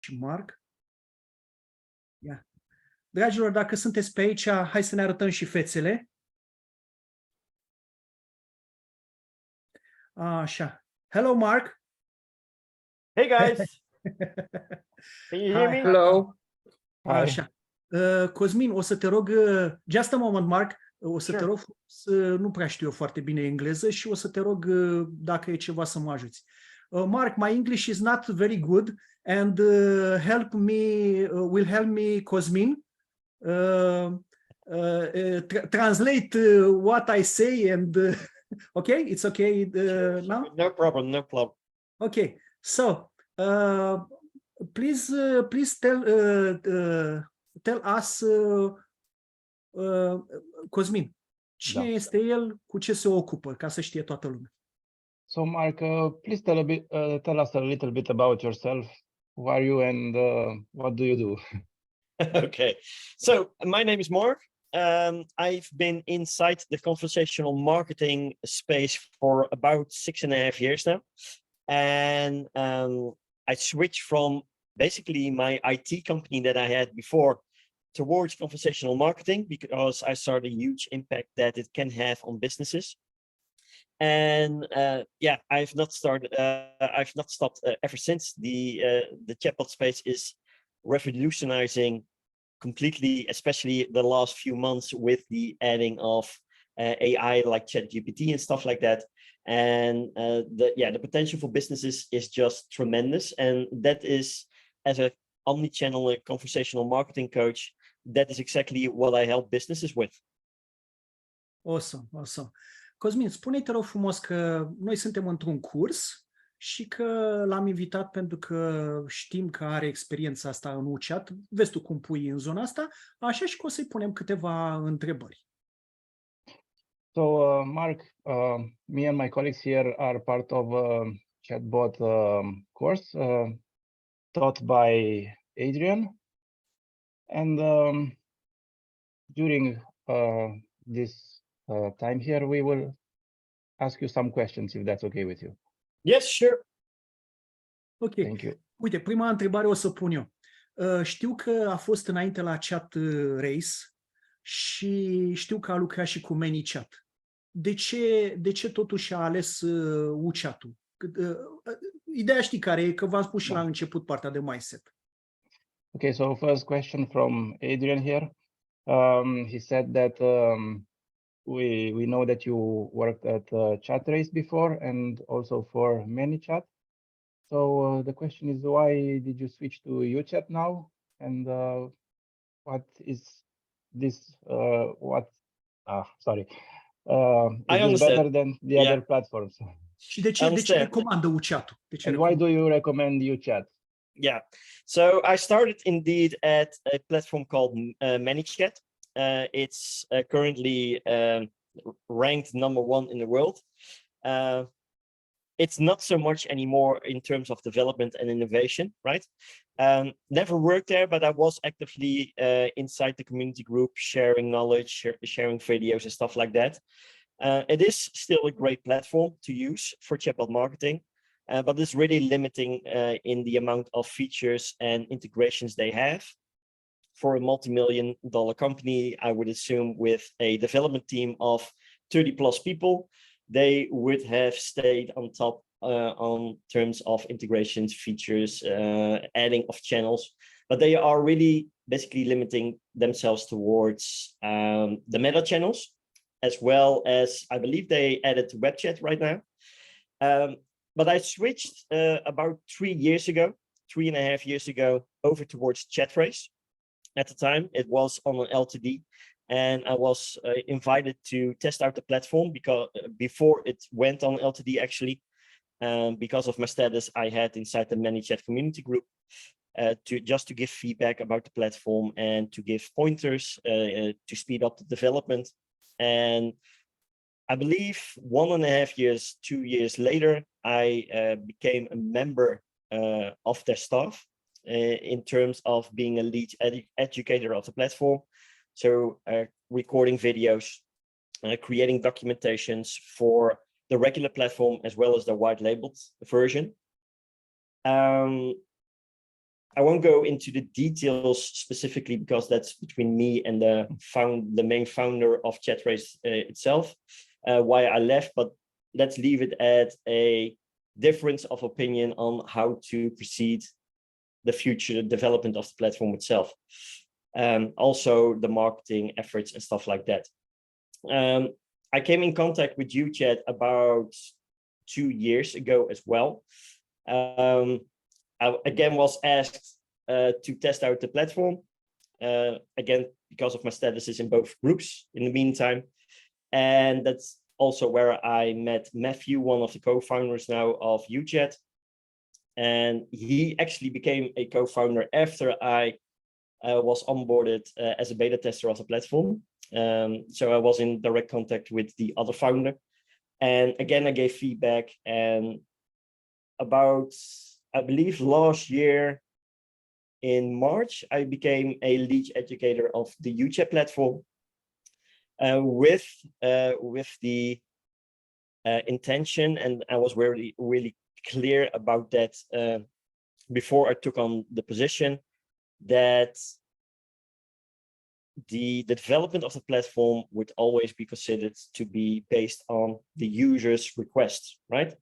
și Marc. Yeah. Dragilor, dacă sunteți pe aici, hai să ne arătăm și fețele. Așa. Hello, Mark. Hey, guys. Can you hear me? Hello. Așa. Cosmin, o să te rog, just a moment, Mark, o să te rog, nu prea știu eu foarte bine engleză și o să te rog dacă e ceva să mă ajuți. Mark, my English is not very good and will help me Cosmin translate what I say and okay, it's okay now? No problem, no problem. Okay, so please tell us, Cosmin, cine este el, cu ce se ocupă, ca să știe toată lumea. So, Mark, please tell us a little bit about yourself. Who are you and what do you do? Okay, so my name is Mark. I've been inside the conversational marketing space for about 6.5 years now. And I switched from basically my IT company that I had before towards conversational marketing because I saw the huge impact that it can have on businesses. And yeah, I've not stopped ever since. The chatbot space is revolutionizing completely, especially the last few months with the adding of AI like ChatGPT and stuff like that. And the potential for businesses is just tremendous. And that is, as a omni-channel conversational marketing coach, that is exactly what I help businesses with. Awesome, awesome. Cosmin, spune-te rog frumos că noi suntem într-un curs și că l-am invitat pentru că știm că are experiența asta în UChat. Vezi tu cum pui în zona asta, așa și că o să-i punem câteva întrebări. So, Mark, me and my colleagues here are part of a chatbot course taught by Adrian. And during this time here, we will ask you some questions, if that's okay with you. Yes, sure. Ok. Thank you. Uite, prima întrebare o să pun eu. Știu că a fost înainte la Chat Race și știu că a lucrat și cu ManyChat. De ce totuși a ales UChat-ul? Ideea știi care e, că v-am spus și la început partea de mindset. Okay, so first question from Adrian here. He said that we know that you worked at Chat Race before and also for ManyChat. So the question is, why did you switch to UChat now? And what is this? I is this better than the other platforms? Și de ce recomandă UChat-ul? And why do you recommend UChat? Yeah, so I started indeed at a platform called ManyChat. It's currently ranked #1 in the world. It's not so much anymore in terms of development and innovation, right? Never worked there, but I was actively inside the community group, sharing knowledge, sharing videos and stuff like that. It is still a great platform to use for chatbot marketing, but it's really limiting in the amount of features and integrations they have. For a multi-million-dollar company, I would assume with a development team of 30+ people, they would have stayed on top on terms of integrations, features, adding of channels, but they are really basically limiting themselves towards the meta channels, as well as I believe they added web chat right now. But I switched about 3.5 years ago, over towards Chat Race. At the time, it was on an LTD, and I was invited to test out the platform because before it went on LTD actually, because of my status I had inside the ManyChat community group, to give feedback about the platform and to give pointers to speed up the development. And I believe 1.5 years, 2 years later, I became a member of their staff in terms of being a lead educator of the platform. So recording videos, creating documentations for the regular platform as well as the white labeled version. I won't go into the details specifically because that's between me and the main founder of ChatRace itself, why I left, but let's leave it at a difference of opinion on how to proceed the future development of the platform itself. Also the marketing efforts and stuff like that. I came in contact with UChat about 2 years ago as well. I again was asked to test out the platform, again, because of my statuses in both groups in the meantime. And that's also where I met Matthew, one of the co-founders now of UChat. And he actually became a co-founder after I was onboarded as a beta tester of the platform. So I was in direct contact with the other founder. And again, I gave feedback, and about, I believe last year in March, I became a lead educator of the UChat platform with the intention, and I was really clear about that before I took on the position, that the development of the platform would always be considered to be based on the user's requests, right?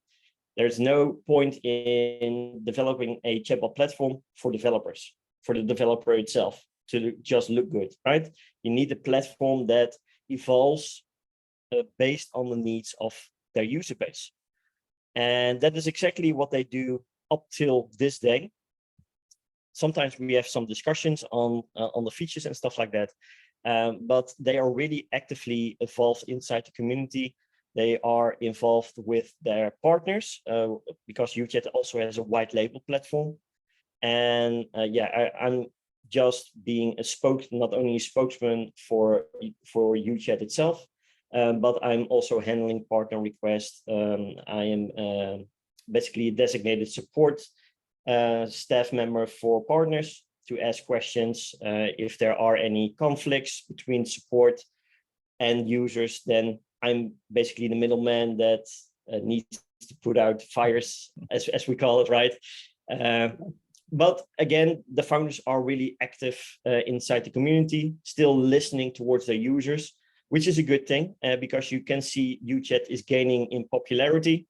There's no point in developing a chatbot platform for developers, for the developer itself to just look good, right? You need a platform that evolves based on the needs of their user base. And that is exactly what they do up till this day. Sometimes we have some discussions on the features and stuff like that, but they are really actively involved inside the community. They are involved with their partners because UChat also has a white label platform. And I'm just being a not only a spokesman for UChat itself, but I'm also handling partner requests. I am basically a designated support staff member for partners to ask questions. If there are any conflicts between support and users, then I'm basically the middleman that needs to put out fires, as we call it, right? But again, the founders are really active inside the community, still listening towards their users, which is a good thing because you can see UChat is gaining in popularity.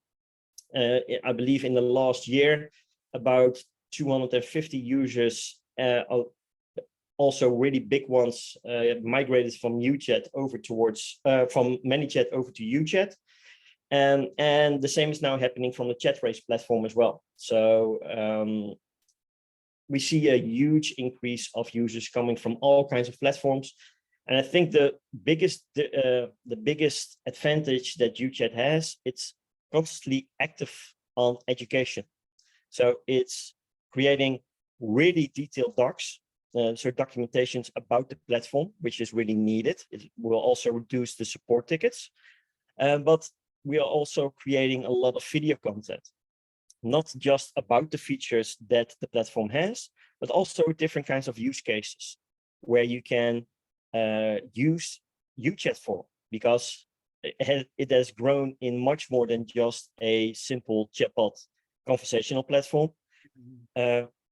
I believe in the last year, about 250 users, also really big ones, migrated from UChat over towards, from ManyChat over to UChat. And the same is now happening from the ChatRace platform as well. So we see a huge increase of users coming from all kinds of platforms. And I think the biggest advantage that UChat has, it's constantly active on education. So it's creating really detailed docs, so documentations about the platform, which is really needed. It will also reduce the support tickets. But we are also creating a lot of video content, not just about the features that the platform has, but also different kinds of use cases where you can use UChat for, because it has grown in much more than just a simple chatbot conversational platform.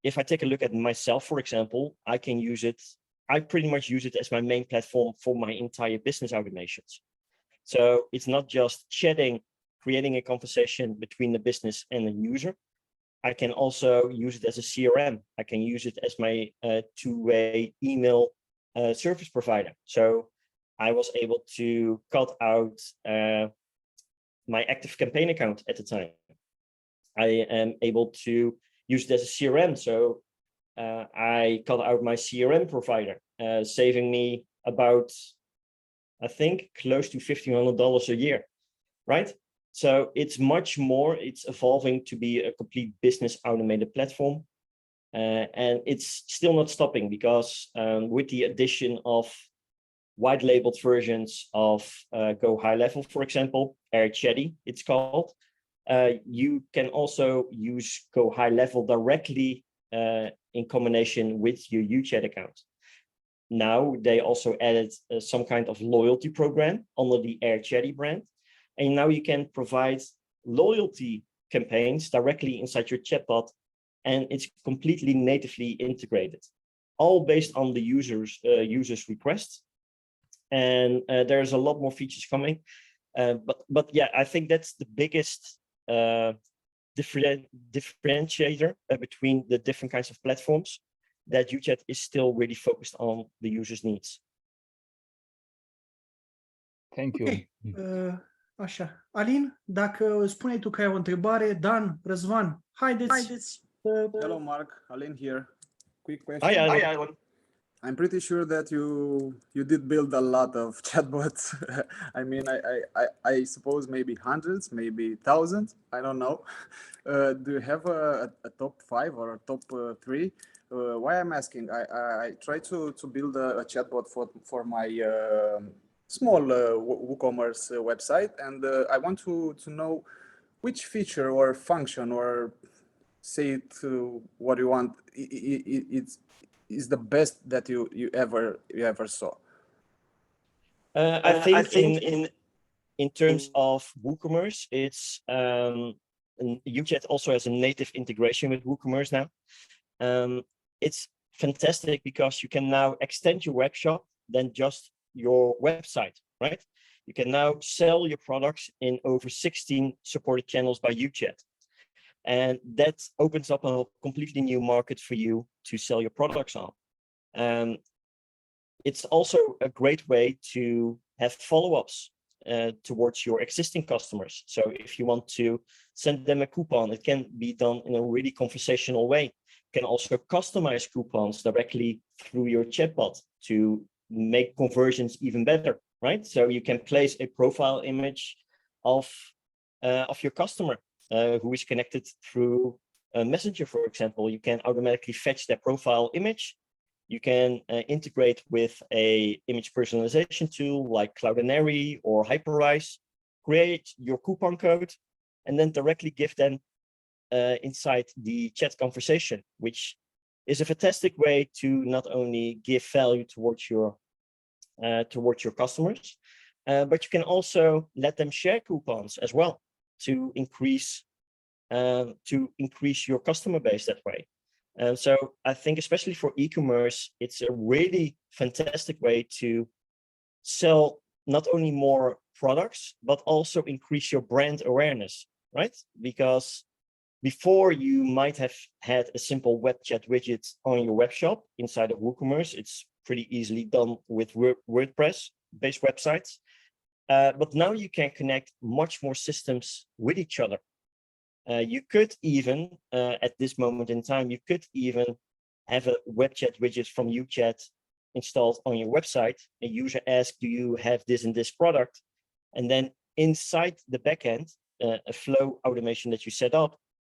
If I take a look at myself, for example, I can use it. I pretty much use it as my main platform for my entire business automations. So it's not just chatting, creating a conversation between the business and the user. I can also use it as a CRM. I can use it as my two-way email service provider. So I was able to cut out my active campaign account at the time. I am able to use it as a CRM. So I cut out my CRM provider, saving me about, I think, close to $1,500 a year, right? So it's much more, it's evolving to be a complete business automated platform. And it's still not stopping because with the addition of white labeled versions of Go High Level, for example, AirChatty, it's called, you can also use Go High Level directly in combination with your UChat account. Now they also added some kind of loyalty program under the AirChatty brand. And now you can provide loyalty campaigns directly inside your chatbot and it's completely natively integrated, all based on the user's requests. And there's a lot more features coming. But yeah, I think that's the biggest differentiator between the different kinds of platforms, that UChat is still really focused on the user's needs. Thank you. Ok. Așa. Alin, dacă spuneai tu că ai o întrebare, Dan, Răzvan, haideți. Hello, Mark. Alin here. Quick question. Hi, Alan. I'm pretty sure that you did build a lot of chatbots. I mean, I suppose maybe hundreds, maybe thousands. I don't know. Do you have a top 5 or a top 3? Why I'm asking? I try to build a chatbot for my small WooCommerce website, and I want to know which feature or function, or say it what you want, is the best that you ever saw. I think in terms of WooCommerce, it's UChat also has a native integration with WooCommerce now. It's fantastic because you can now extend your web shop than just your website, right? You can now sell your products in over 16 supported channels by UChat. And that opens up a completely new market for you to sell your products on. It's also a great way to have follow-ups towards your existing customers. So if you want to send them a coupon, it can be done in a really conversational way. You can also customize coupons directly through your chatbot to make conversions even better, right? So you can place a profile image of your customer who is connected through a Messenger, for example. You can automatically fetch their profile image. You can integrate with a image personalization tool like Cloudinary or Hyperrise, create your coupon code, and then directly give them inside the chat conversation, which is a fantastic way to not only give value towards your customers, but you can also let them share coupons as well to increase your customer base that way. So I think especially for e-commerce, it's a really fantastic way to sell not only more products, but also increase your brand awareness, right? Because before you might have had a simple web chat widget on your web shop inside of WooCommerce. It's pretty easily done with WordPress-based websites. But now you can connect much more systems with each other. You could even, at this moment in time, you could even have a web chat widget from UChat installed on your website. A user asks, do you have this and this product? And then inside the backend, a flow automation that you set up,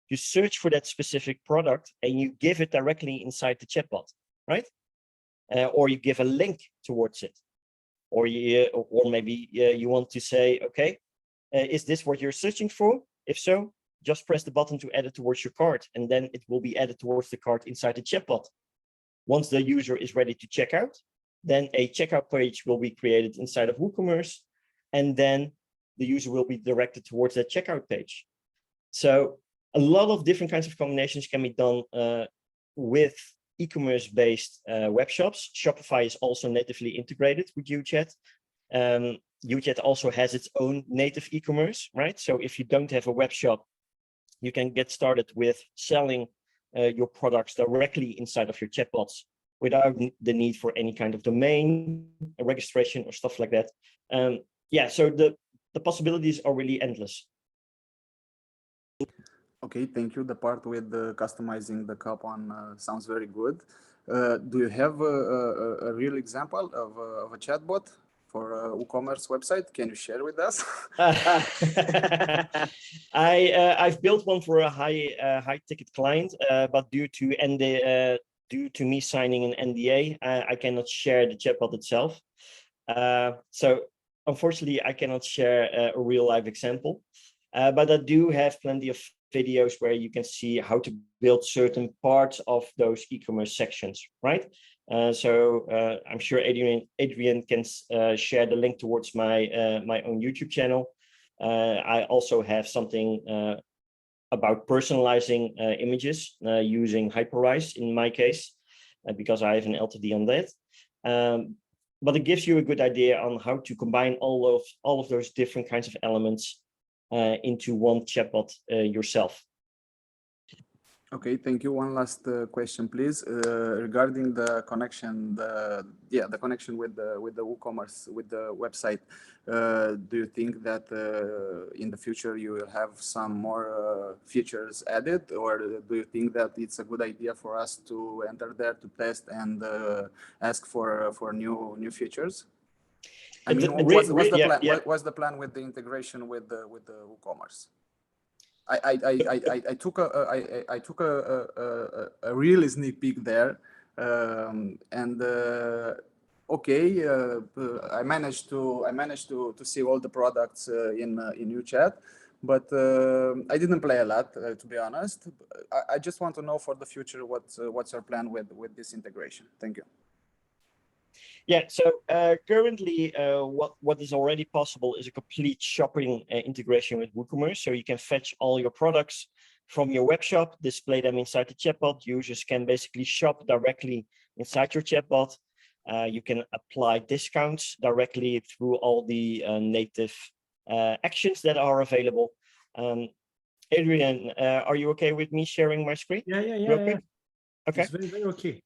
you search for that specific product and you give it directly inside the chatbot, right? Or you give a link towards it. Or maybe you want to say, okay, is this what you're searching for? If so, just press the button to add it towards your cart, and then it will be added towards the cart inside the chatbot. Once the user is ready to check out, then a checkout page will be created inside of WooCommerce, and then the user will be directed towards that checkout page. So a lot of different kinds of combinations can be done with e-commerce based web shops. Shopify is also natively integrated with UChat. UChat also has its own native e-commerce, right? So if you don't have a web shop, you can get started with selling your products directly inside of your chatbots without the need for any kind of domain registration or stuff like that. Yeah, so the possibilities are really endless. Okay, thank you. The part with customizing the coupon sounds very good. Do you have a real example of a chatbot for a WooCommerce website? Can you share with us? I've built one for a high ticket client, but due to me signing an NDA, I cannot share the chatbot itself. So unfortunately, I cannot share a real life example, but I do have plenty of videos where you can see how to build certain parts of those e-commerce sections, right? So I'm sure Adrian can share the link towards my my own YouTube channel. I also have something about personalizing images using Hyperrise in my case, because I have an LTD on that. But it gives you a good idea on how to combine all of those different kinds of elements into one chatbot yourself. Okay, thank you. One last question, please, regarding the connection. The connection with the WooCommerce, with the website. Do you think that in the future you will have some more features added, or do you think that it's a good idea for us to enter there to test and ask for new features? I mean, what's the plan? What's the plan with the integration with the WooCommerce? I took a really sneak peek there, and okay, I managed to see all the products in UChat, but I didn't play a lot, to be honest. I just want to know for the future what's our plan with this integration. Thank you. Yeah, so currently what is already possible is a complete shopping integration with WooCommerce. So you can fetch all your products from your web shop, display them inside the chatbot. Users can basically shop directly inside your chatbot. You can apply discounts directly through all the native actions that are available. Adrian, are you okay with me sharing my screen? Yeah. Okay. It's very okay.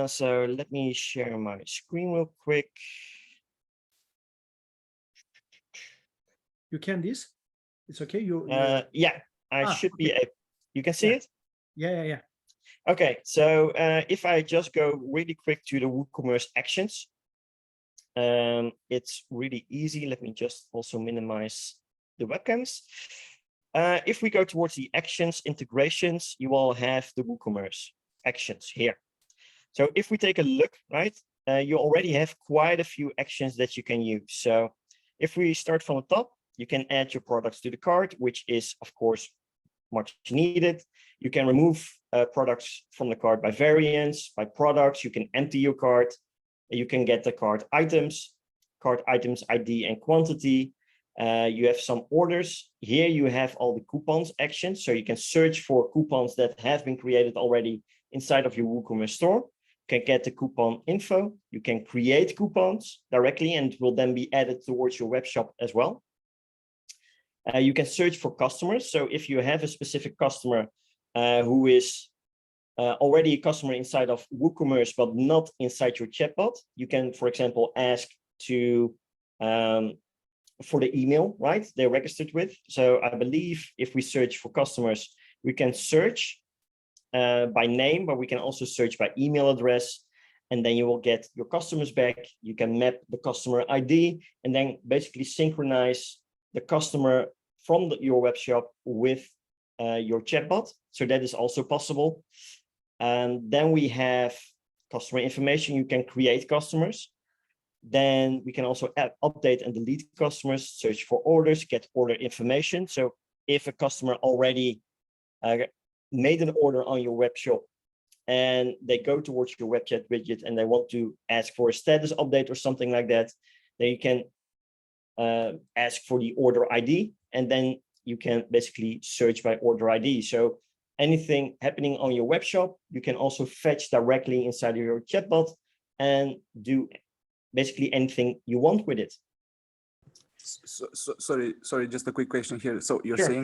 So let me share my screen real quick. You can this? It's okay. Yeah, I should be able. You can see it? Yeah. Okay, so if I just go really quick to the WooCommerce actions, it's really easy. Let me just also minimize the webcams. If we go towards the actions integrations, you will have the WooCommerce actions here. So if we take a look, right, you already have quite a few actions that you can use. So if we start from the top, you can add your products to the cart, which is, of course, much needed. You can remove products from the cart by variants, by products. You can empty your cart. You can get the cart items ID and quantity. You have some orders. Here you have all the coupons actions. So you can search for coupons that have been created already inside of your WooCommerce store. You can get the coupon info. You can create coupons directly and it will then be added towards your web shop as well. You can search for customers. So if you have a specific customer who is already a customer inside of WooCommerce, but not inside your chatbot, you can, for example, ask to for the email, right, they're registered with. So I believe if we search for customers, we can search by name, but we can also search by email address, and then you will get your customers back. You can map the customer ID and then basically synchronize the customer from your web shop with your chatbot. So that is also possible. And then we have customer information. You can create customers. Then we can also update and delete customers, search for orders, get order information. So if a customer already made an order on your web shop and they go towards your web chat widget and they want to ask for a status update or something like that, then you can ask for the order ID, and then you can basically search by order ID. So anything happening on your web shop, you can also fetch directly inside of your chatbot and do basically anything you want with it. So, sorry, just a quick question here. So you're saying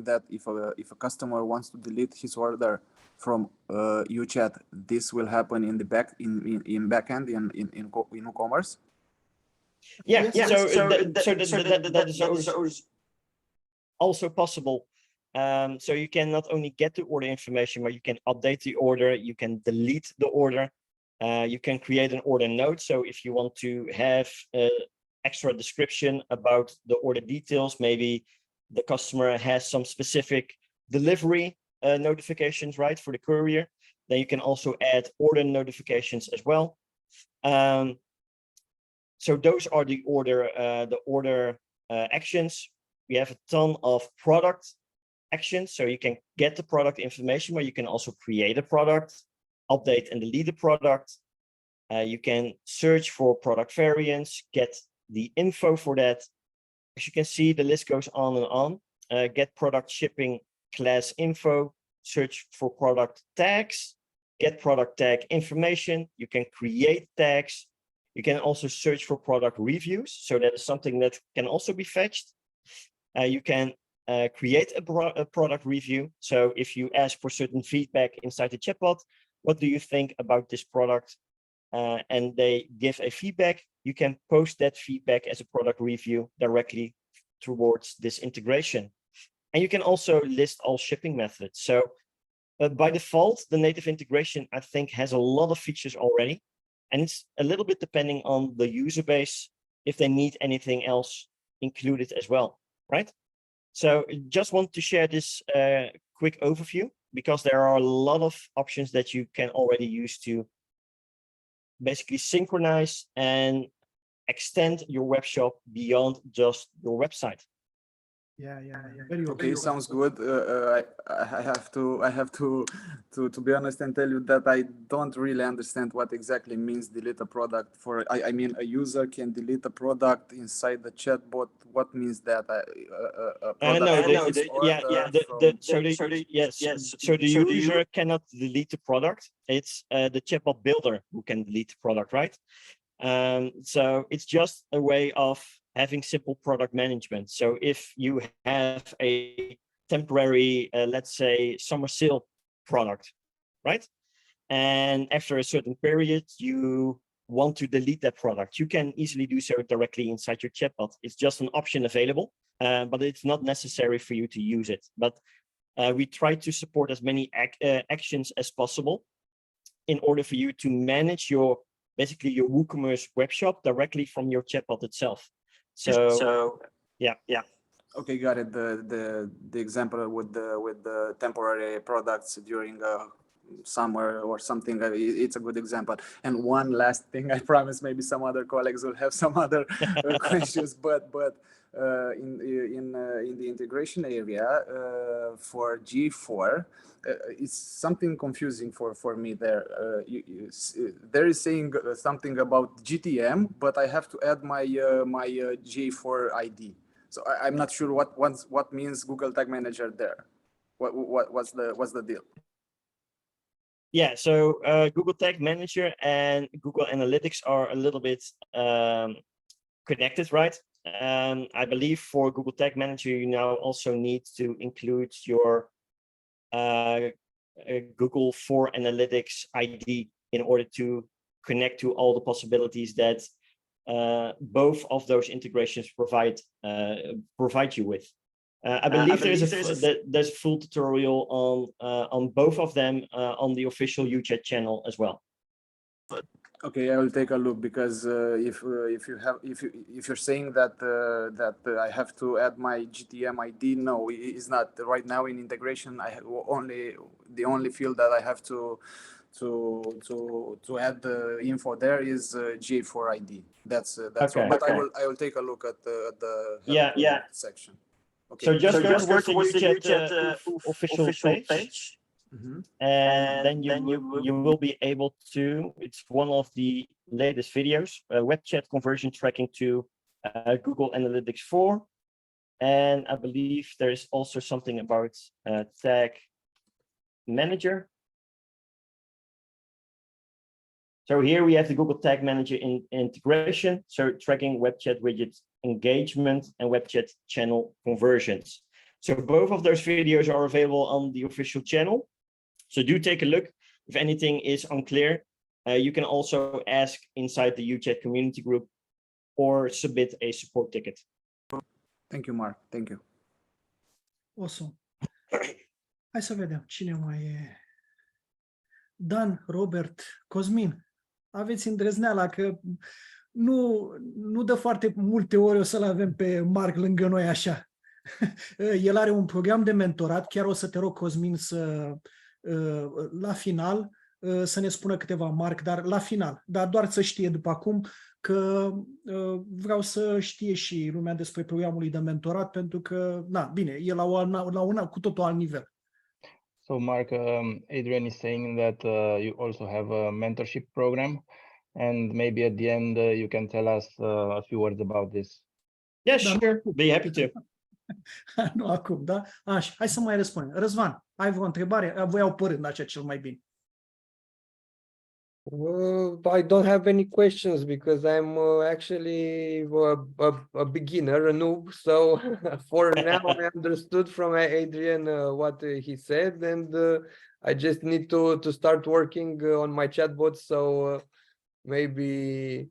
that if a customer wants to delete his order from UChat, this will happen in the backend in WooCommerce? Yeah. So that is also possible. So you can not only get the order information, but you can update the order, you can delete the order, you can create an order note. So if you want to have extra description about the order details, maybe the customer has some specific delivery notifications, right, for the courier, then you can also add order notifications as well. So those are the order actions. We have a ton of product actions. So you can get the product information, but you can also create a product, update and delete the product. You can search for product variants, get the info for that. As you can see, the list goes on and on. get product shipping class info, search for product tags, get product tag information. You can create tags. You can also search for product reviews. So that is something that can also be fetched. You can create a product review. So if you ask for certain feedback inside the chatbot, what do you think about this product? And they give a feedback. You can post that feedback as a product review directly towards this integration. And you can also list all shipping methods. So by default, the native integration, I think, has a lot of features already. And it's a little bit depending on the user base, if they need anything else included as well, right? So just want to share this quick overview, because there are a lot of options that you can already use to basically synchronize and extend your web shop beyond just your website. Yeah. Very Okay, sounds good. I have to be honest and tell you that I don't really understand what exactly means delete a product. I mean, a user can delete a product inside the chatbot. What means that? So the user cannot delete the product. It's the chatbot builder who can delete the product, right? So it's just a way of having simple product management. So if you have a temporary, let's say, summer sale product, right? And after a certain period, you want to delete that product, you can easily do so directly inside your chatbot. It's just an option available, but it's not necessary for you to use it. But we try to support as many actions as possible in order for you to manage your basically your WooCommerce web shop directly from your chatbot itself. So yeah. Okay, got it. The example with the temporary products during summer or something, it's a good example. And one last thing, I promise maybe some other colleagues will have some other questions, but in the integration area for G4, it's something confusing for me there. There is saying something about GTM, but I have to add my my G4 ID. So I'm not sure what means Google Tag Manager there. What's the deal? Yeah, so Google Tag Manager and Google Analytics are a little bit connected, right? I believe for Google Tag Manager, you now also need to include your Google for Analytics ID in order to connect to all the possibilities that both of those integrations provide you with. I believe there's a full tutorial on both of them on the official UChat channel as well. Okay, I will take a look, because if you're saying that I have to add my GTM ID, no, it's not. Right now in integration, I have the only field that I have to add the info there is G4 ID. That's okay. All. But okay. I will take a look at the section. Okay. So just go towards the UChat official page. Mm-hmm. And then you will be able to, it's one of the latest videos, web chat conversion tracking to Google Analytics 4. And I believe there is also something about Tag Manager. So here we have the Google Tag Manager integration, so tracking web chat widget engagement and web chat channel conversions. So both of those videos are available on the official channel. So do take a look. If anything is unclear, you can also ask inside the UChat community group or submit a support ticket. Thank you, Mark. Thank you. Awesome. Hai să vedem cine mai e. Dan, Robert, Cosmin, aveți îndrăzneala că nu de foarte multe ori o să-l avem pe Marc lângă noi așa. El are un program de mentorat, chiar o să te rog, Cosmin, să la final să ne spună câteva, Marc, dar la final, dar doar să știe după acum că vreau să știe și lumea despre programul lui de mentorat, pentru că, na, bine, e la un cu totul alt nivel. So Mark, Adrian is saying that you also have a mentorship program, and maybe at the end you can tell us a few words about this. Yeah, sure. Be happy to. Nu acum, da? Așa, hai să mai răspundem. Răzvan, ai vreo întrebare? Voi au părând așa cel mai bine. I don't have any questions because I'm actually a beginner, a noob. So for now, I understood from Adrian what he said, and I just need to start working on my chatbot. So maybe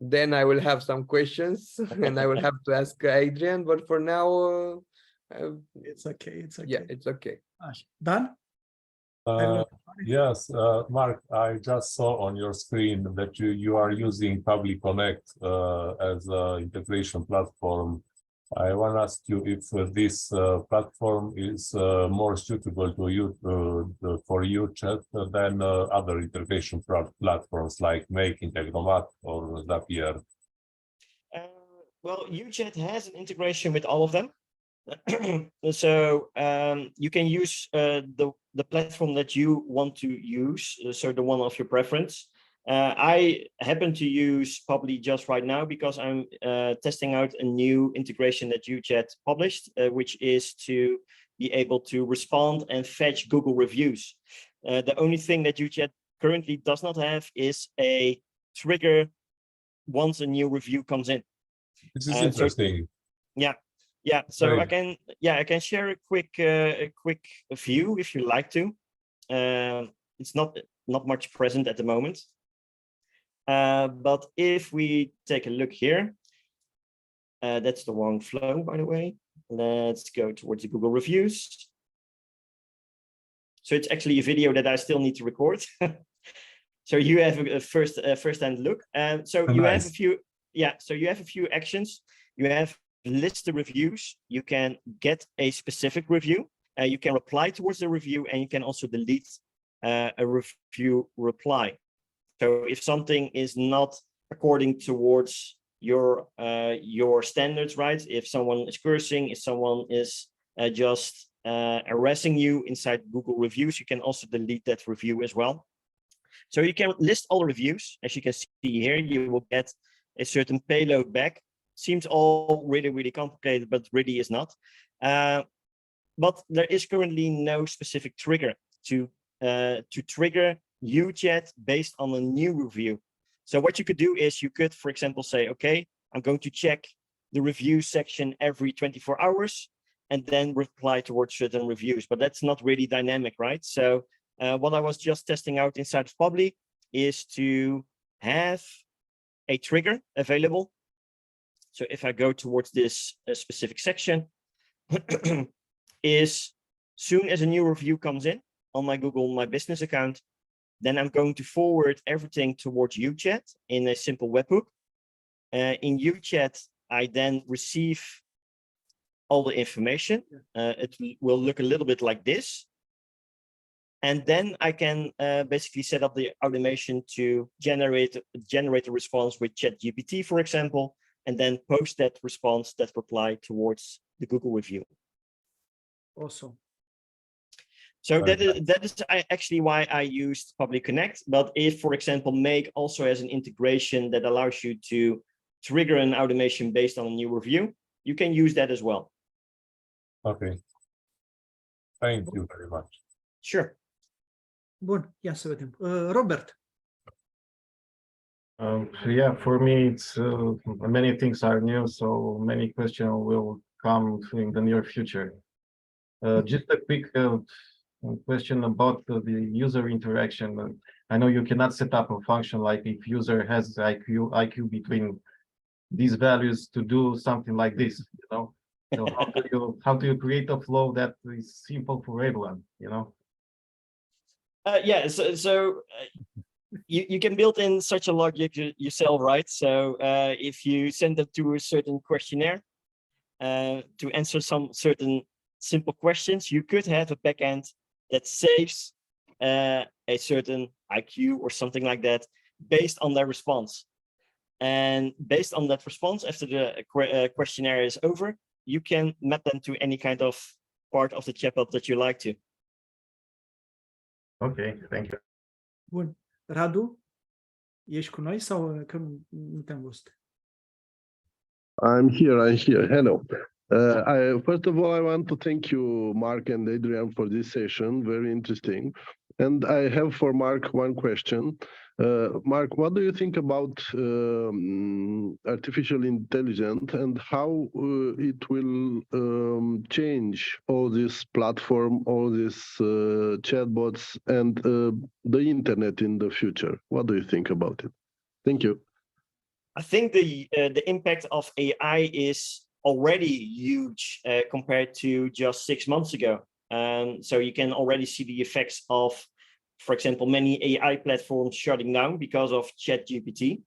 then I will have some questions and I will have to ask Adrian. But for now, It's okay, it's okay. yeah, it's okay. Așa. Dan? Ai vreo întrebare? Yes, Mark, I just saw on your screen that you are using Public Connect as an integration platform. I want to ask you if this platform is more suitable to you for UChat than other integration platforms like Make, Integromat, or Zapier. Well, UChat has an integration with all of them. So you can use the platform that you want to use, so the one of your preference. I happen to use Publi just right now because I'm testing out a new integration that UChat published, which is to be able to respond and fetch Google reviews. The only thing that UChat currently does not have is a trigger once a new review comes in. This is interesting. Yeah, so Right. I can share a quick view if you like to. It's not much present at the moment. But if we take a look here, that's the wrong flow, by the way. Let's go towards the Google reviews. So it's actually a video that I still need to record. So you have a first-hand look. So you have a few, so you have a few actions. You have list the reviews. You can get a specific review. You can reply towards the review, and you can also delete a review reply. So if something is not according towards your standards, right? If someone is cursing, if someone is just harassing you inside Google reviews, you can also delete that review as well. So you can list all reviews. As you can see here, you will get a certain payload back. Seems all really complicated, but really is not. But there is currently no specific trigger to trigger UChat based on a new review. So what you could do is you could, for example, say, okay, I'm going to check the review section every 24 hours and then reply towards certain reviews, but that's not really dynamic, right? So what I was just testing out inside of Publi is to have a trigger available. So if I go towards this specific section, is soon as a new review comes in on my Google My Business account, then I'm going to forward everything towards UChat in a simple webhook. In UChat, I then receive all the information. It will look a little bit like this. And then I can basically set up the automation to generate a response with ChatGPT, for example, and then post that response, that reply towards the Google review. Awesome. So that is actually why I used Public Connect. But if, for example, Make also has an integration that allows you to trigger an automation based on a new review, you can use that as well. Okay. Thank you very much. Sure. Bun, ia să vedem. Robert. Yeah, for me, it's many things are new, so many questions will come in the near future. Just a quick question about the user interaction. I know you cannot set up a function like if user has IQ between these values to do something like this, you know. So how do you create a flow that is simple for everyone, you know? Yeah, so you can build in such a logic yourself, right? So if you send them to a certain questionnaire to answer some certain simple questions, you could have a backend that saves a certain IQ or something like that based on their response. And based on that response, after the questionnaire is over, you can map them to any kind of part of the chatbot that you like to. Okay, thank you. Bun. Radu, ești cu noi sau că nu te-am văzut? I'm here. Hello. First of all, I want to thank you, Mark and Adrian, for this session. Very interesting. And I have for Mark one question. Mark, what do you think about artificial intelligence and how it will change all this platform, all these chatbots, and the internet in the future? What do you think about it? Thank you. I think the impact of AI is already huge compared to just 6 months ago. So you can already see the effects of, for example, many AI platforms shutting down because of ChatGPT,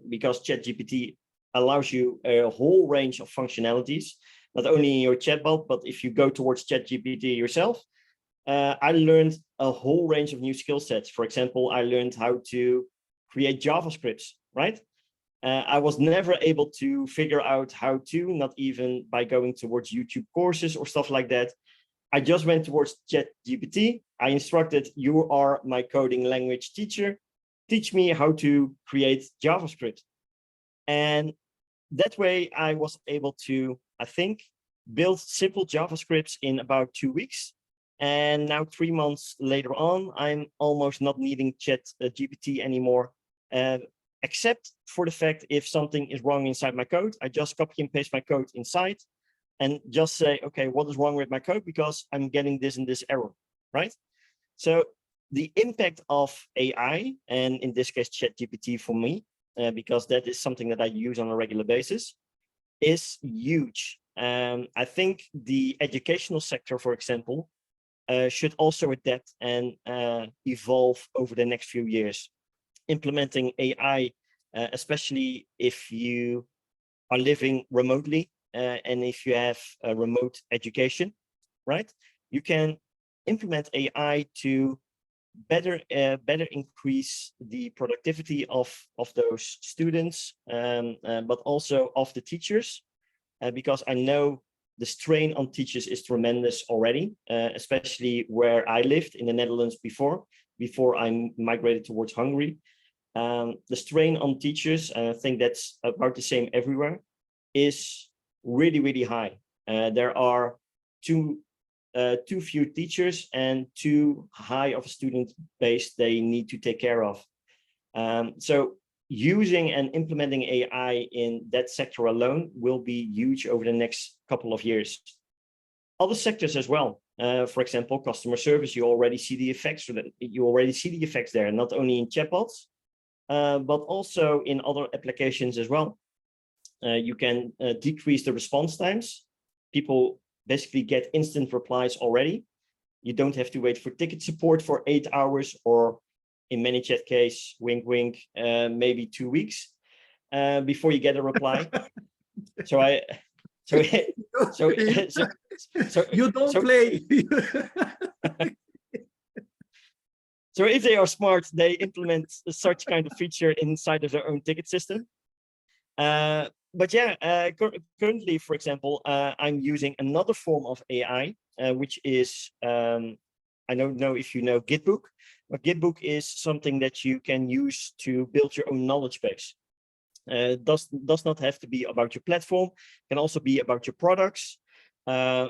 because ChatGPT allows you a whole range of functionalities, not only in your chatbot, but if you go towards ChatGPT yourself. I learned a whole range of new skill sets. For example, I learned how to create JavaScripts, right? I was never able to figure out how to, not even by going towards YouTube courses or stuff like that. I just went towards ChatGPT. I instructed, you are my coding language teacher. Teach me how to create JavaScript. And that way I was able to, I think, build simple JavaScripts in about 2 weeks. And now 3 months later on, I'm almost not needing ChatGPT anymore. Except for the fact if something is wrong inside my code, I just copy and paste my code inside and just say, okay, what is wrong with my code? Because I'm getting this and this error, right? So the impact of AI, and in this case, ChatGPT for me, because that is something that I use on a regular basis, is huge. I think the educational sector, for example, should also adapt and evolve over the next few years. Implementing AI, especially if you are living remotely and if you have a remote education, right? You can implement AI to better increase the productivity of those students, but also of the teachers, because I know the strain on teachers is tremendous already, especially where I lived in the Netherlands before I migrated towards Hungary. The strain on teachers, and I think that's about the same everywhere, is really, really high. There are too few teachers and too high of a student base they need to take care of. So using and implementing AI in that sector alone will be huge over the next couple of years. Other sectors as well. For example, customer service, you already see the effects. You already see the effects there, not only in chatbots, but also in other applications as well. You can decrease the response times. People basically get instant replies already. You don't have to wait for ticket support for 8 hours, or in many chat case, wink, wink, maybe 2 weeks before you get a reply. You don't play. So if they are smart, they implement such kind of feature inside of their own ticket system. But yeah, currently, for example, I'm using another form of AI, which is, I don't know if you know Gitbook, but Gitbook is something that you can use to build your own knowledge base. Does not have to be about your platform, can also be about your products.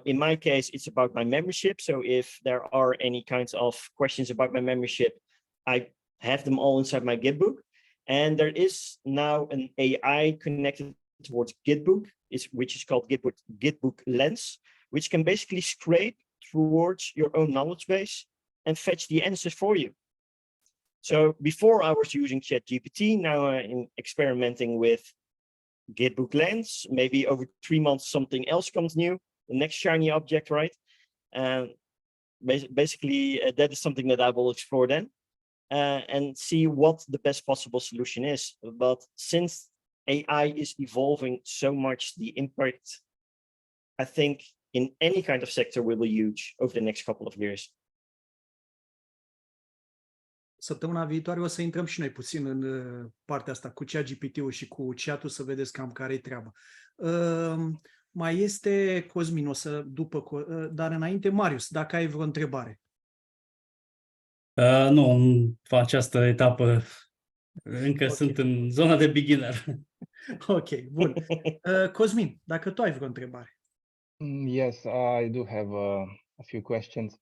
In my case, it's about my membership. So if there are any kinds of questions about my membership, I have them all inside my Gitbook. And there is now an AI connected towards Gitbook, which is called Gitbook Lens, which can basically scrape towards your own knowledge base and fetch the answers for you. So before I was using ChatGPT, now I'm experimenting with Gitbook Lens. Maybe over 3 months, something else comes new, the next shiny object, right? And basically, that is something that I will explore then and see what the best possible solution is. But since AI is evolving so much, the impact, I think, in any kind of sector will be huge over the next couple of years. Săptămâna viitoare o să intrăm și noi puțin în partea asta cu ChatGPT-ul și cu chat-ul să vedeți cam care-i treaba. Mai este Cosmin, dar înainte, Marius, dacă ai vreo întrebare. Nu, în această etapă încă sunt în zona de beginner. Ok, bun. Cosmin, dacă tu ai vreo întrebare. Yes, I do have a few questions.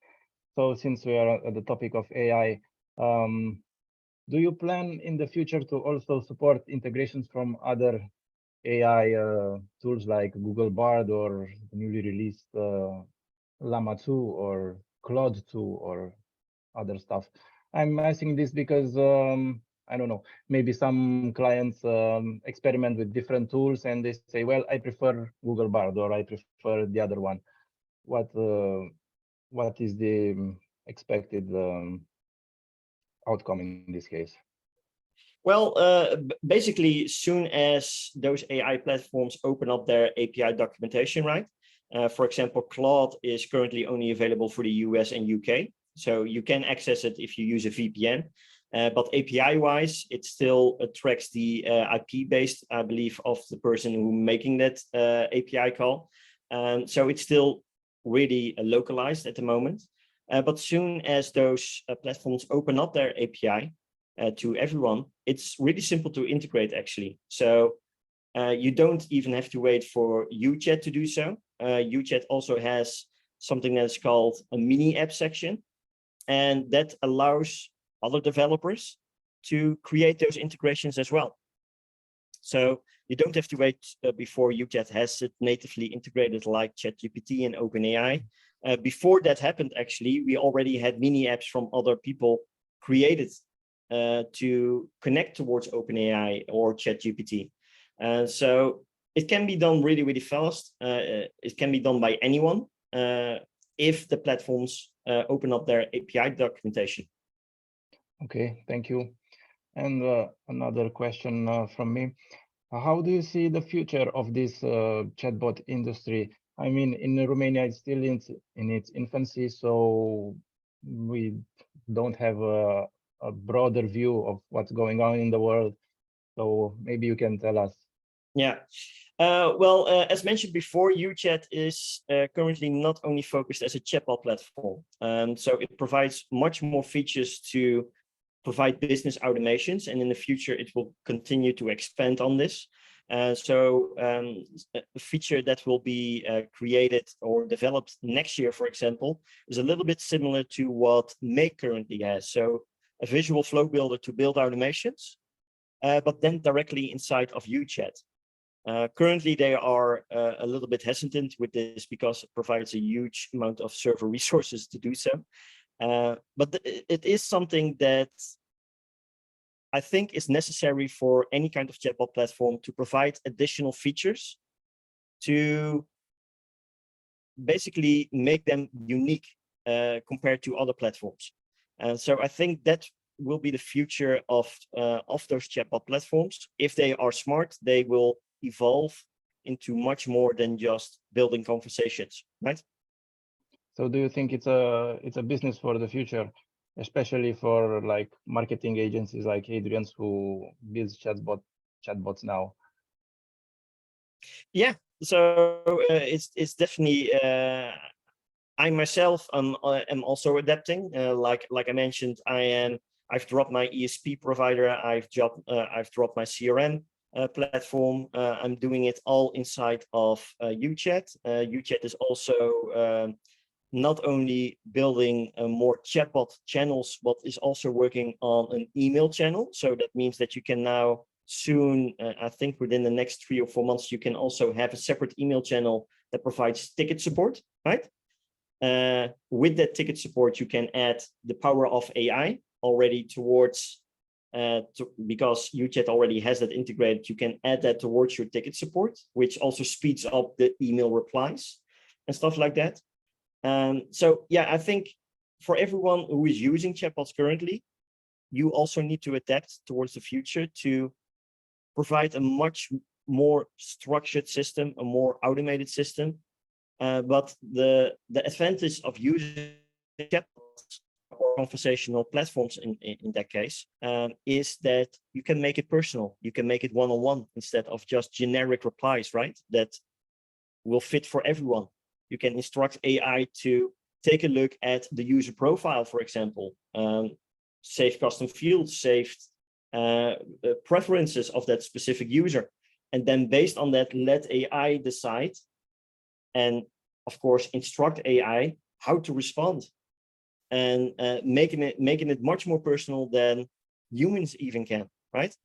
So since we are at the topic of AI, do you plan in the future to also support integrations from other AI tools like Google Bard or newly released Llama 2 or Claude 2 or other stuff? I'm asking this because I don't know, maybe some clients experiment with different tools and they say, well, I prefer Google Bard or I prefer the other one. What is the expected outcome in this case? Well, basically, soon as those AI platforms open up their API documentation, right? For example, Claude is currently only available for the US and UK. So you can access it if you use a VPN. But API-wise, it still tracks the IP-based, I believe, of the person who's making that API call. So it's still really localized at the moment. But soon as those platforms open up their API to everyone, it's really simple to integrate, actually. So you don't even have to wait for UChat to do so. UChat also has something that's called a mini app section, and that allows other developers to create those integrations as well. So you don't have to wait before UChat has it natively integrated like ChatGPT and OpenAI. Before that happened, actually, we already had mini apps from other people created to connect towards OpenAI or ChatGPT. So it can be done really, really fast. It can be done by anyone if the platforms open up their API documentation. Okay, thank you. And another question from me. How do you see the future of this chatbot industry? I mean, in Romania, it's still in its infancy, so we don't have a broader view of what's going on in the world. So maybe you can tell us. Yeah. Well, as mentioned before, UChat is currently not only focused as a chatbot platform. So it provides much more features to provide business automations, and in the future, it will continue to expand on this. So a feature that will be created or developed next year, for example, is a little bit similar to what Make currently has. So a visual flow builder to build automations, but then directly inside of UChat. Currently, they are a little bit hesitant with this because it provides a huge amount of server resources to do so. But it is something that I think is necessary for any kind of chatbot platform to provide additional features to basically make them unique compared to other platforms. And so I think that will be the future of those chatbot platforms. If they are smart, they will evolve into much more than just building conversations, right? So do you think it's a business for the future, especially for like marketing agencies like Adrian's who builds chatbots now? Yeah, so it's definitely. I myself am also adapting. Like I mentioned, I've dropped my ESP provider. I've dropped my CRM platform. I'm doing it all inside of UChat. UChat is also not only building more chatbot channels, but is also working on an email channel. So that means that you can now soon, I think within the next 3 or 4 months, you can also have a separate email channel that provides ticket support, right? With that ticket support, you can add the power of AI already towards, because UChat already has that integrated, you can add that towards your ticket support, which also speeds up the email replies and stuff like that. So yeah, I think for everyone who is using chatbots currently, you also need to adapt towards the future to provide a much more structured system, a more automated system. But the advantage of using chatbots or conversational platforms in that case is that you can make it personal. You can make it one-on-one instead of just generic replies, right? That will fit for everyone. You can instruct AI to take a look at the user profile, for example, save custom fields, save preferences of that specific user. And then based on that, let AI decide and of course, instruct AI how to respond, and making it much more personal than humans even can, right?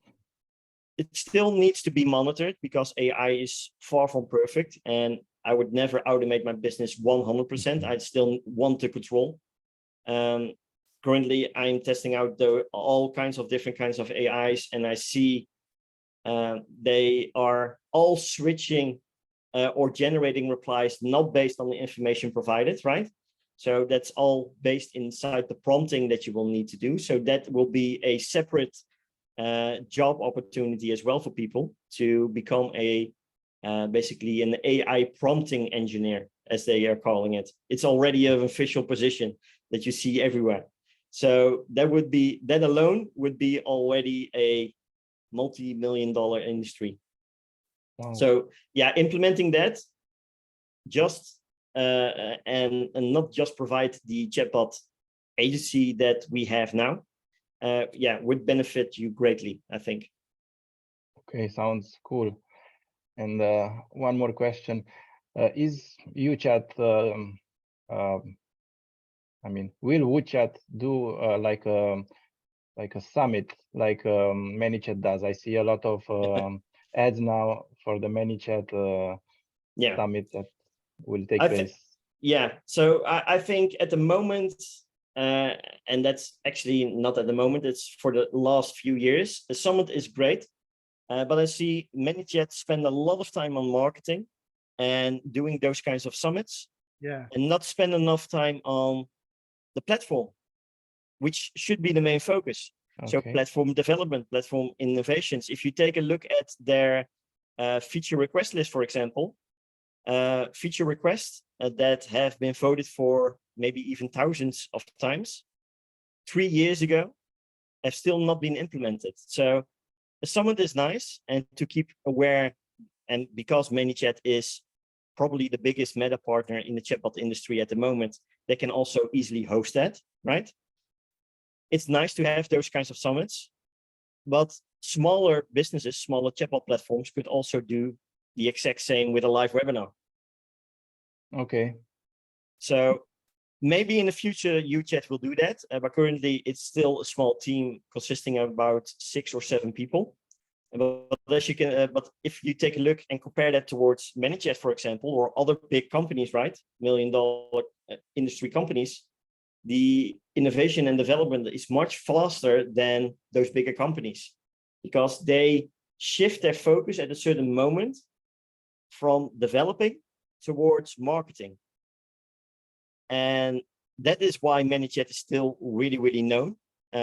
It still needs to be monitored because AI is far from perfect, and I would never automate my business 100%. I still want to control. Currently, I'm testing out all kinds of different kinds of AIs, and I see they are all switching or generating replies not based on the information provided, right? So that's all based inside the prompting that you will need to do. So that will be a separate job opportunity as well for people to become basically an AI prompting engineer, as they are calling it. It's already an official position that you see everywhere. So that alone would be already a multi-million-dollar industry. Wow. So yeah, implementing that just and not just provide the chatbot agency that we have now, yeah, would benefit you greatly, I think. Okay, sounds cool. And one more question: is UChat? I mean, will UChat do like a summit like ManyChat does? I see a lot of ads now for the ManyChat Yeah, summit that will take place. Yeah, so I think at the moment, and that's actually not at the moment, it's for the last few years, the summit is great, but I see ManyChat spend a lot of time on marketing and doing those kinds of summits, and not spend enough time on the platform, which should be the main focus. Okay. So platform development, platform innovations. If you take a look at their feature request list, for example, feature requests that have been voted for maybe even thousands of times 3 years ago have still not been implemented. So a summit is nice, and to keep aware, and because ManyChat is probably the biggest meta partner in the chatbot industry at the moment, they can also easily host that, right? It's nice to have those kinds of summits, but smaller businesses, smaller chatbot platforms could also do the exact same with a live webinar. Okay. So maybe in the future, UChat will do that, but currently it's still a small team consisting of about 6 or 7 people. But as you can, but if you take a look and compare that towards ManyChat, for example, or other big companies, right, $1 million industry companies, the innovation and development is much faster than those bigger companies, because they shift their focus at a certain moment from developing towards marketing. And that is why ManyChat is still really, really known,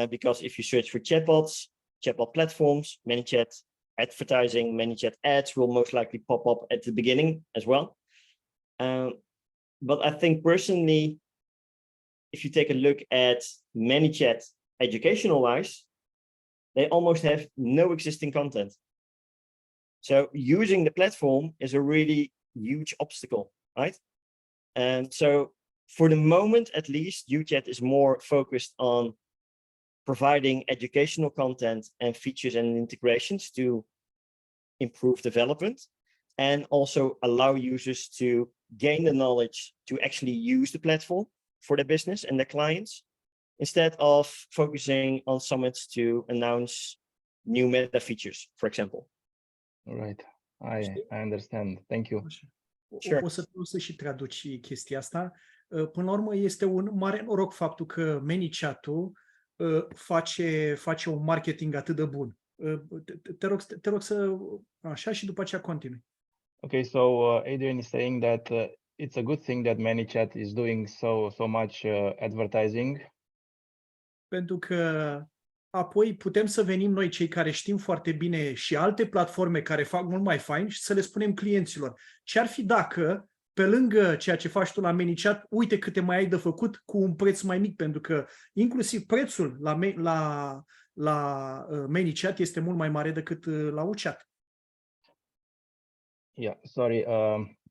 because if you search for chatbots, chatbot platforms, ManyChat advertising, ManyChat ads will most likely pop up at the beginning as well. But I think personally, if you take a look at ManyChat educational wise, they almost have no existing content. So using the platform is a really huge obstacle, right? And so for the moment, at least, UChat is more focused on providing educational content and features and integrations to improve development, and also allow users to gain the knowledge to actually use the platform for their business and their clients, instead of focusing on summits to announce new meta features, for example. All right. I understand. Thank you. Sure. O să și traduci chestia asta. Până la urmă, este un mare noroc faptul că ManyChat-ul face un marketing atât de bun. Te rog să așa și după aceea continui. Okay, so Adrian is saying that it's a good thing that ManyChat is doing so much advertising. Pentru că apoi putem să venim noi, cei care știm foarte bine și alte platforme care fac mult mai fain, și să le spunem clienților: ce ar fi dacă, pe lângă ceea ce faci tu la ManyChat, uite câte mai ai de făcut cu un preț mai mic, pentru că inclusiv prețul la ManyChat este mult mai mare decât la UChat. Yeah, sorry,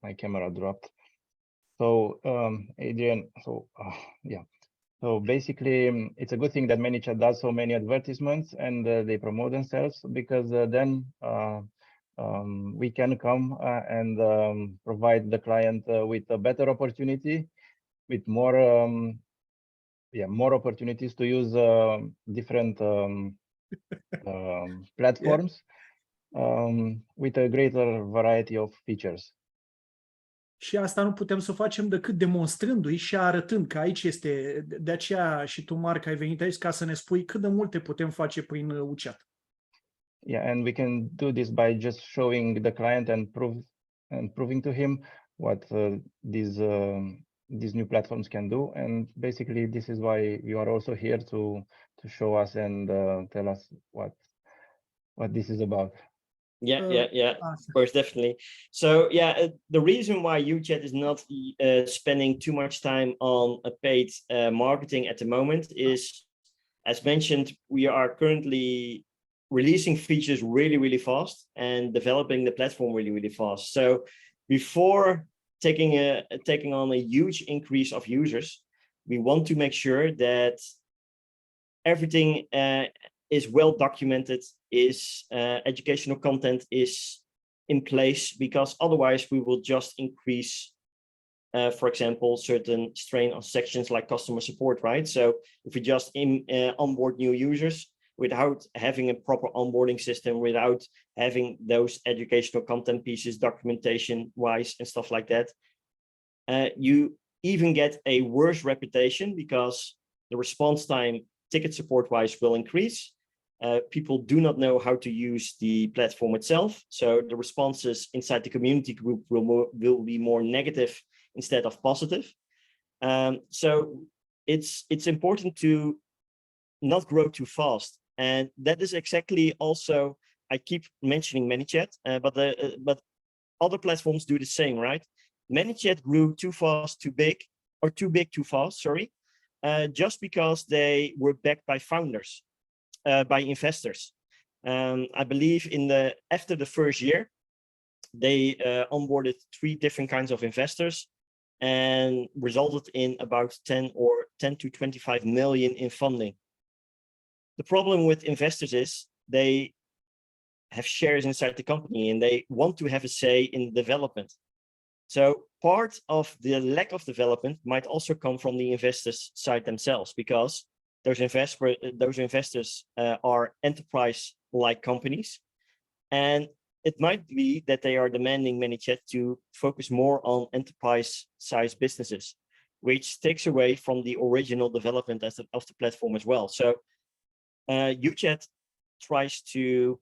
my camera dropped. So Adrian, yeah. So basically, it's a good thing that ManyChat does so many advertisements and they promote themselves, because then we can come and provide the client with a better opportunity, with more more opportunities to use different platforms with a greater variety of features. Și asta nu putem să o facem decât demonstrându-i și arătând că aici este, de aceea și tu, Marc, ai venit aici ca să ne spui cât de multe putem face prin UChat. Yeah, and we can do this by just showing the client and proving to him what these new platforms can do. And basically, this is why you are also here to show us and tell us what this is about. Yeah, of course, definitely. So yeah, the reason why UChat is not spending too much time on a paid marketing at the moment is, as mentioned, we are currently releasing features really fast and developing the platform really fast. So before taking on a huge increase of users, we want to make sure that everything is well documented, educational content is in place, because otherwise we will just increase, for example, certain strain on sections like customer support, right? So if we just onboard new users without having a proper onboarding system, without having those educational content pieces documentation wise and stuff like that, you even get a worse reputation because the response time ticket support wise will increase. People do not know how to use the platform itself, so the responses inside the community group will be more negative instead of positive. So it's important to not grow too fast, and that is exactly also, I keep mentioning ManyChat, but other platforms do the same, right? ManyChat grew too fast, too big, or too big, too fast, sorry, just because they were backed by founders. By investors. I believe after the first year, they onboarded 3 different kinds of investors and resulted in about 10 to 25 million in funding. The problem with investors is they have shares inside the company and they want to have a say in development. So part of the lack of development might also come from the investors' side themselves, because those investors are enterprise-like companies, and it might be that they are demanding ManyChat to focus more on enterprise-sized businesses, which takes away from the original development of the platform as well. So UChat tries to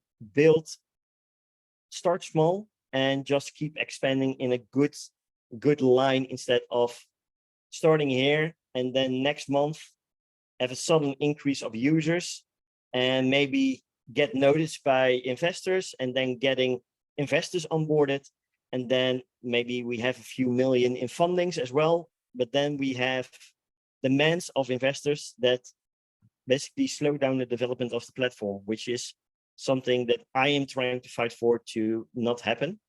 start small and just keep expanding in a good line, instead of starting here and then next month have a sudden increase of users and maybe get noticed by investors and then getting investors onboarded. And then maybe we have a few million in fundings as well. But then we have demands of investors that basically slow down the development of the platform, which is something that I am trying to fight for to not happen.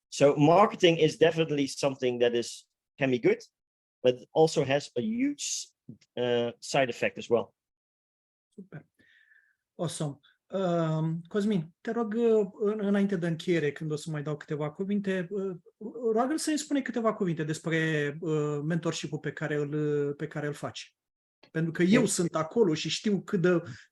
So marketing is definitely something that can be good, but it also has a huge side effect as well. Super. Awesome. Cosmin, te rog, înainte de încheiere, când o să mai dau câteva cuvinte, roagă-l să-mi spune câteva cuvinte despre mentorship-ul pe care îl faci. Pentru că eu sunt acolo și știu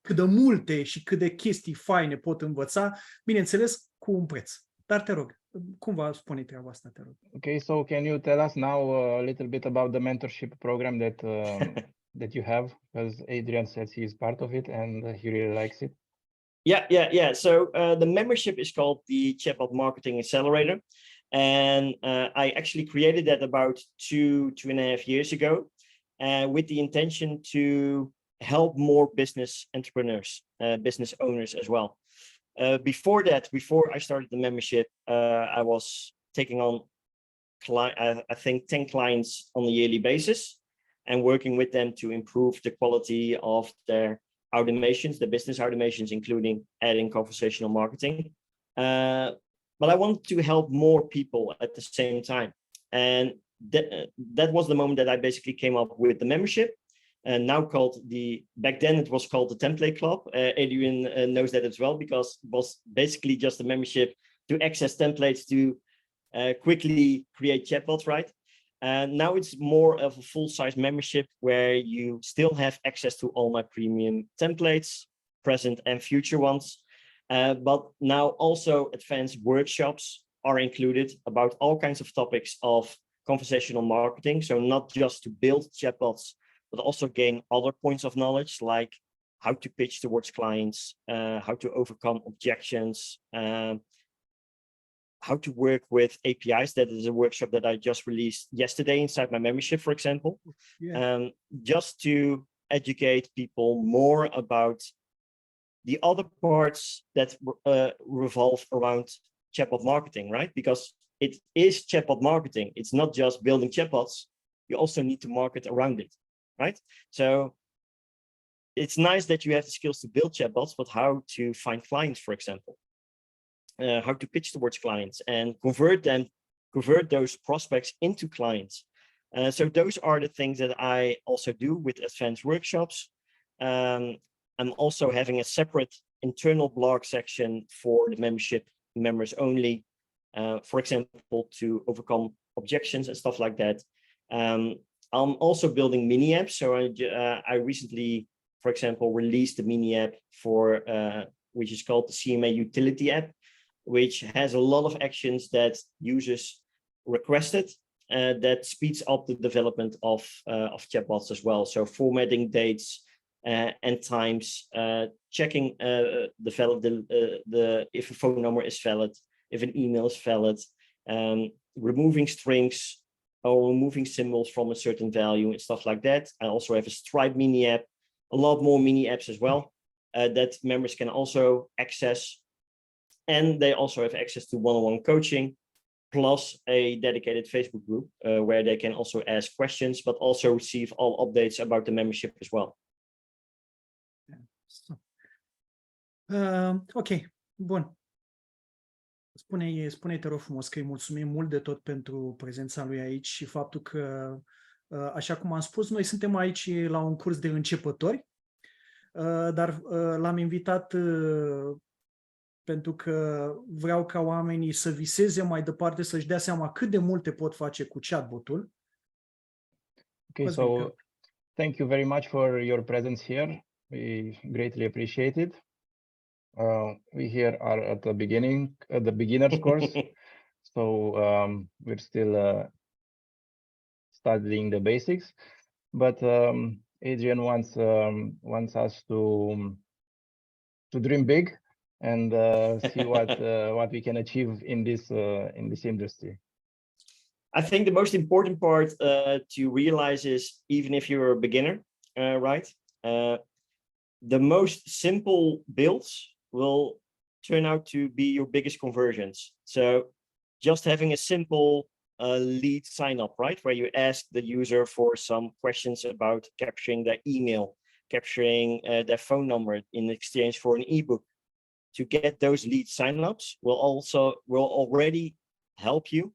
cât de multe și cât de chestii faine pot învăța, bineînțeles, cu un preț. Dar te rog, cumva spune treaba asta, te rog. Okay, so can you tell us now a little bit about the mentorship program that you have? Because Adrian says he is part of it and he really likes it. Yeah. So the membership is called the Chatbot Marketing Accelerator. And I actually created that about 2.5 years ago, with the intention to help more business entrepreneurs, business owners as well. Before I started the membership, I was taking on, I think, 10 clients on a yearly basis and working with them to improve the quality of their automations, the business automations, including adding conversational marketing. But I wanted to help more people at the same time. And that was the moment that I basically came up with the membership. now called back then it was called the Template Club. Adrian knows that as well, because it was basically just a membership to access templates to quickly create chatbots, right? And now it's more of a full-size membership where you still have access to all my premium templates, present and future ones. But now also advanced workshops are included about all kinds of topics of conversational marketing. So not just to build chatbots, but also gain other points of knowledge, like how to pitch towards clients, how to overcome objections, how to work with APIs. That is a workshop that I just released yesterday inside my membership, for example. Yeah. Just to educate people more about the other parts that revolve around chatbot marketing, right? Because it is chatbot marketing. It's not just building chatbots. You also need to market around it, right? So it's nice that you have the skills to build chatbots, but how to find clients, for example, how to pitch towards clients and convert those prospects into clients. So those are the things that I also do with advanced workshops. I'm also having a separate internal blog section for the membership members only, for example, to overcome objections and stuff like that. I'm also building mini apps. So I recently, for example, released the mini app for which is called the CMA Utility app, which has a lot of actions that users requested that speeds up the development of chatbots as well. So formatting dates and times, checking if a phone number is valid, if an email is valid, removing strings or removing symbols from a certain value and stuff like that. I also have a Stripe mini app, a lot more mini apps as well that members can also access. And they also have access to one-on-one coaching, plus a dedicated Facebook group where they can also ask questions, but also receive all updates about the membership as well. Ok, bun. Spune-i, te rog frumos, că îi mulțumim mult de tot pentru prezența lui aici și faptul că, așa cum am spus, noi suntem aici la un curs de începători, dar l-am invitat pentru că vreau ca oamenii să viseze mai departe, să-și dea seama cât de multe pot face cu chatbotul. Okay, so thank you very much for your presence here. We greatly appreciate it. We here are at the beginner's course, so we're still studying the basics. But Adrian wants us to dream big and see what we can achieve in this industry. I think the most important part to realize is, even if you're a beginner, right? The most simple builds will turn out to be your biggest conversions. So just having a simple lead sign up, right? Where you ask the user for some questions about capturing their email, capturing their phone number in exchange for an ebook. To get those lead signups will already help you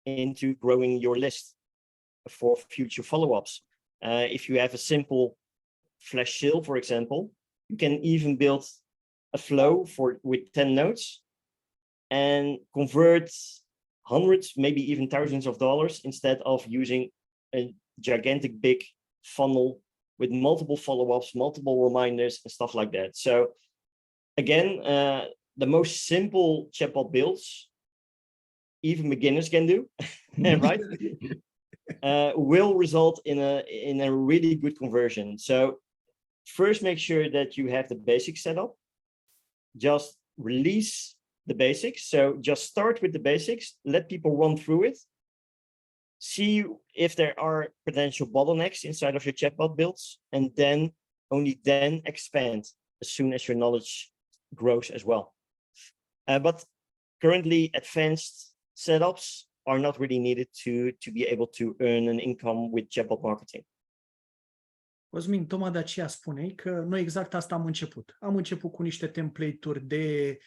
into growing your list for future follow-ups. If you have a simple flash sale, for example, you can even build a flow with 10 notes and convert hundreds, maybe even thousands of dollars, instead of using a gigantic big funnel with multiple follow-ups, multiple reminders and stuff like that. So again, the most simple chatbot builds, even beginners can do, right? Will result in a really good conversion. So first, make sure that you have the basics set up. Just release the basics. So just start with the basics, let people run through it, see if there are potential bottlenecks inside of your chatbot builds, and then only then expand as soon as your knowledge grows as well. But currently, advanced setups are not really needed to be able to earn an income with chatbot marketing. Cosmin, tocmai de aceea spuneai că noi exact asta am început. Am început cu niște template-uri de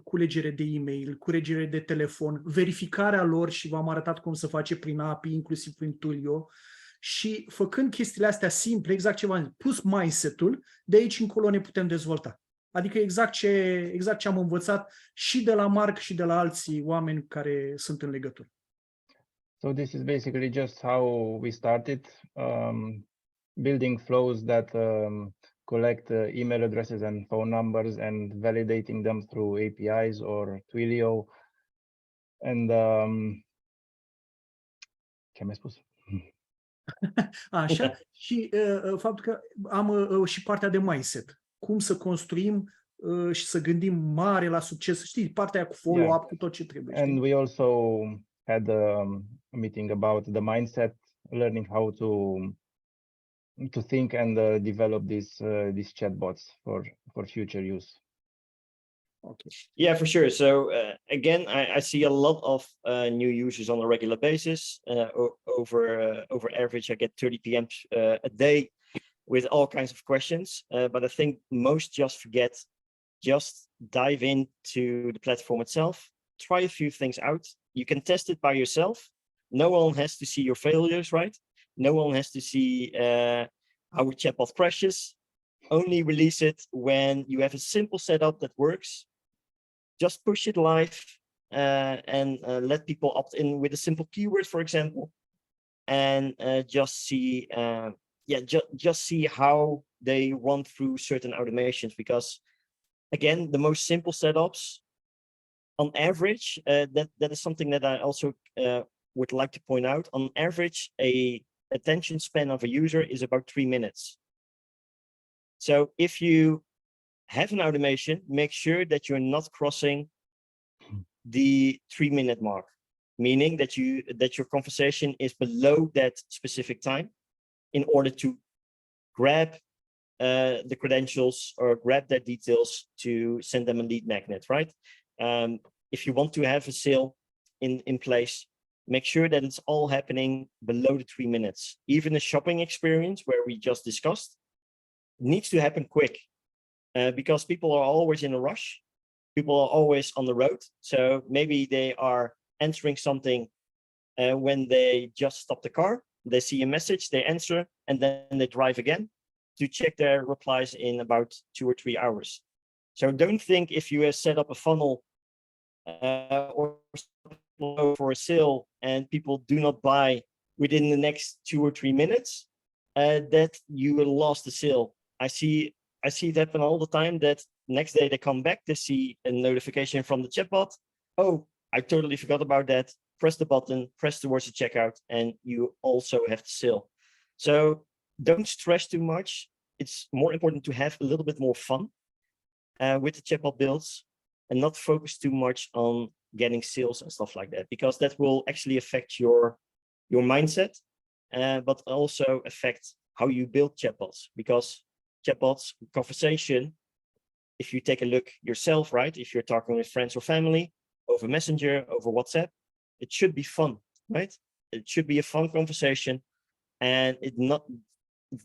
culegere de e-mail, culegere de telefon, verificarea lor și v-am arătat cum să face prin API, inclusiv prin Twilio. Și făcând chestiile astea simple, exact ce v-am zis, plus mindset-ul, de aici încolo ne putem dezvolta. Adică exact ce am învățat și de la Marc și de la alții oameni care sunt în legătură. So this is basically just how we started, building flows that collect email addresses and phone numbers and validating them through APIs or Twilio. And ce am mai spus? Așa, și faptul că am și partea de mindset. Cum să construim și să gândim mare la succes. Știi, partea aia cu follow-up, cu tot ce trebuie. Știi? And we also had a meeting about the mindset, learning how to think and develop these chatbots for future use. Okay. Yeah, for sure. So again, I see a lot of new users on a regular basis. Over average, I get 30 PMs a day with all kinds of questions. But I think most just forget, just dive into the platform itself, try a few things out. You can test it by yourself. No one has to see your failures, right? No one has to see how a chatbot crashes. Only release it when you have a simple setup that works. Just push it live and let people opt in with a simple keyword, for example, and just see, just see how they run through certain automations. Because again, the most simple setups, on average, that is something that I also would like to point out. On average, a attention span of a user is about 3 minutes. So if you have an automation, make sure that you're not crossing the 3-minute mark, meaning that your conversation is below that specific time in order to grab the credentials or grab their details to send them a lead magnet, right? If you want to have a sale in place, make sure that it's all happening below the 3 minutes. Even the shopping experience where we just discussed needs to happen quick. Because people are always in a rush. People are always on the road. So maybe they are answering something when they just stop the car. They see a message, they answer, and then they drive again to check their replies in about 2 or 3 hours. So don't think if you have set up a funnel or for a sale and people do not buy within the next 2 or 3 minutes, that you will lost the sale. I see it happen all the time that next day they come back, they see a notification from the chatbot. Oh, I totally forgot about that. Press the button, press towards the checkout, and you also have the sale. So don't stress too much. It's more important to have a little bit more fun with the chatbot builds and not focus too much on getting sales and stuff like that, because that will actually affect your mindset, but also affect how you build chatbots. Because chatbots, conversation, if you take a look yourself, right? If you're talking with friends or family over Messenger, over WhatsApp, it should be fun, right? It should be a fun conversation, and it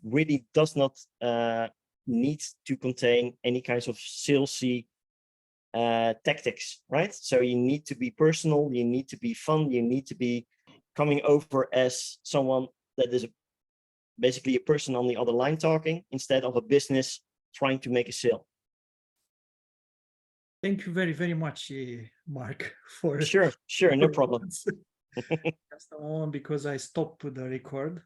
really does not need to contain any kinds of salesy tactics, right? So you need to be personal, you need to be fun, you need to be coming over as someone that is basically a person on the other line talking instead of a business trying to make a sale. Thank you very, very much, Mark, for Sure, no problem. Just a moment, because I stopped the record.